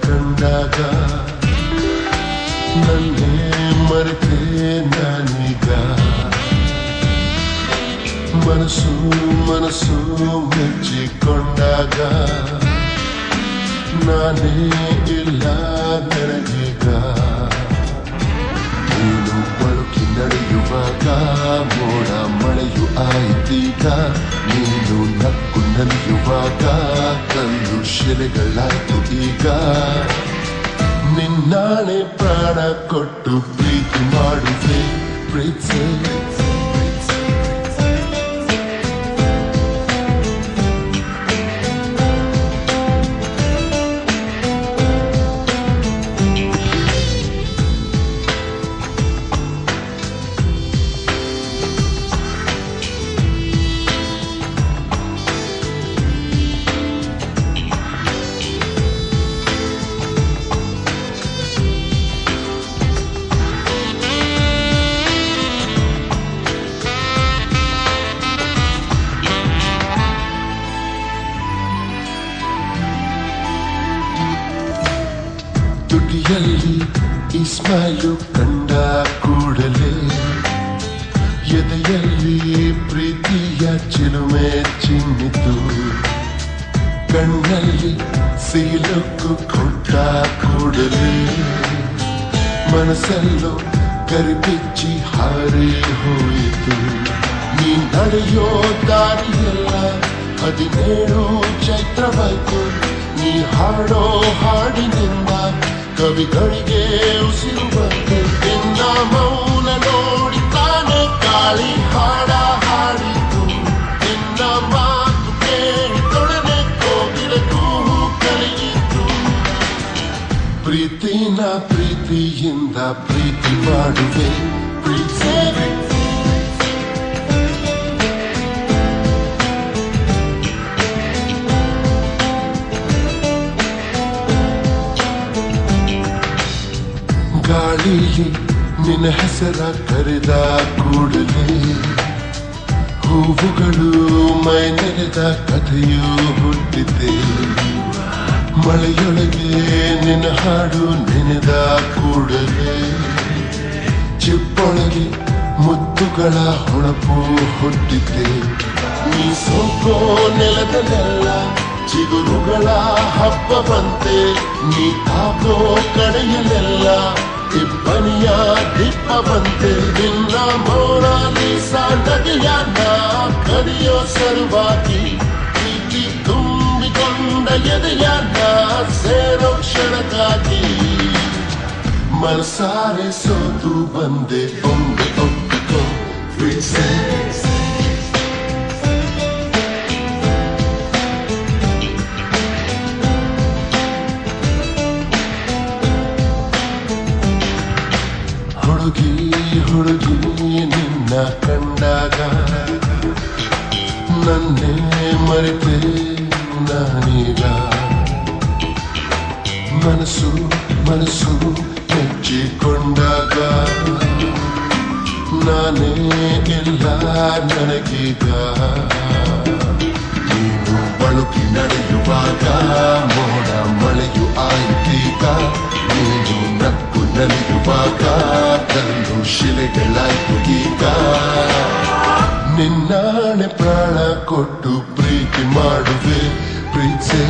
ಕಂಡಾಗ ನನ್ನೇ ಮರೆತೆ ನಾನೀಗ ಮನಸ್ಸು ಮನಸ್ಸು ಮೆಚ್ಚಿಕೊಂಡಾಗ ನಾನೇ ಇಲ್ಲ ನನಗೀಗ ನೀನು ಬಳುಕಿ ನಡೆಯುವಾಗ ಮೋಡ ಮಳೆಯು ಆಯ್ತೀಗ ನೀನು ನಕ್ಕು ನಲಿಯುವಾಗ ಕಲ್ಲು ಶಿಲೆಗಳಾಯ್ತು ಈಗ ನಿನ್ನಾಣೆ ಪ್ರಾಣ ಕೊಟ್ಟು ಪ್ರೀತಿ ಮಾಡುವೆ ಪ್ರೀತಿ ತುಟಿಯಲ್ಲಿ ಈ ಸ್ಮೈಲು ಕಂಡ ಕೂಡಲೇ ಎದೆಯಲ್ಲಿ ಪ್ರೀತಿಯ ಚಿಲುಮೆ ಚಿನ್ನಿತು ಕಣ್ಣಲ್ಲಿ ಸೀಲುಕ್ಕು ಕೊಟ್ಟ ಕೂಡಲೇ ಮನಸ್ಸಲ್ಲೂ ಕರಿಬಿಚ್ಚಿ ಹಾರಿ ಹೋಯಿತು ನೀ ನಡೆಯೋ ದಾರಿಯೆಲ್ಲ 17 ಚೈತ್ರವಾಯ್ತು ನೀ ಹಾಡೋ ಹಾಡಿನಿಂದ ಕವಿಗಳಿಗೆ ಉಸಿರು ಬಂತು ನಿನ್ನ ಮೌನ ನೋಡಿತಾನೆ ಗಾಳಿ ಹಾಡ ಹಾಡಿತು ನಿನ್ನ ಮಾತು ಕೇಳಿದೊಡನೆ ಕೋಗಿಲ ಕೂಹು ಕಲಿಯಿತು ಪ್ರೀತಿನ ಪ್ರೀತಿಯಿಂದ ಪ್ರೀತಿ ಮಾಡುವೆ ಪ್ರೀತಿ ಗಾಳಿಲಿ ನಿನ್ನ ಹೆಸರ ಕರೆದ ಕೂಡಲೇ ಹೂವುಗಳು ಮೈ ನೆರೆದ ಕಥೆಯು ಹುಟ್ಟಿದೆ ಮಳೆಯೊಳಗೆ ನಿನ್ನ ಹಾಡು ನೆನೆದ ಕೂಡಲೇ ಚಿಪ್ಪೊಳಗೆ ಮುತ್ತುಗಳ ಹೊಳಪು ಹುಟ್ಟಿದೆ ನೀ ಸೋಕೋ ನೆಲದಲ್ಲೆಲ್ಲ ಚಿಗುರುಗಳ ಹಬ್ಬ ಬಂತೆ ನೀ ತಾಕೋ ಕಡೆಯಲ್ಲೆಲ್ಲ ಇಬ್ಬನಿಯ ದಿಪ್ಪ ಬಂತೆ ನಿನ್ನ ಮೋನಾಲಿಸಾ ನದಿಯನ್ನ ಕದಿಯೋ ಸಲುವಾಗಿ ಪ್ರೀತಿ ತುಂಬಿಕೊಂಡ ಎದೆಯನ್ನ ಸೇರೋ ಕ್ಷಣಕ್ಕಾಗಿ ಮನಸಾರೆ ಸೋತು ಬಂದೆ ಒಮ್ಮೆ ಒಪ್ಪಿಕೋ ಪ್ರೀತಿ ಹುಡುಗಿ ನಿನ್ನ ಕಂಡಾಗ ನನ್ನೇ ಮರೆತೆ ನಾನೀಗ ಮನಸ್ಸು ಮನಸ್ಸು ಮೆಚ್ಚಿಕೊಂಡಾಗ ನಾನೇ ಇಲ್ಲ ನನಗೀಗ ನೀನು ಬಳುಕಿ ನಡೆಯುವಾಗ ಮೋಡ ಮಳೆಯು ಆಯ್ತೀಗ ನೀನು ನಕ್ಕು ನಲಿಯುವಾಗ ಕಲ್ಲು ಶಿಲೆಗಳಾಯ್ತು ಈಗ ನಿನ್ನಾಣೆ ಪ್ರಾಣ ಕೊಟ್ಟು ಪ್ರೀತಿ ಮಾಡುವೆ ಪ್ರೀತಿ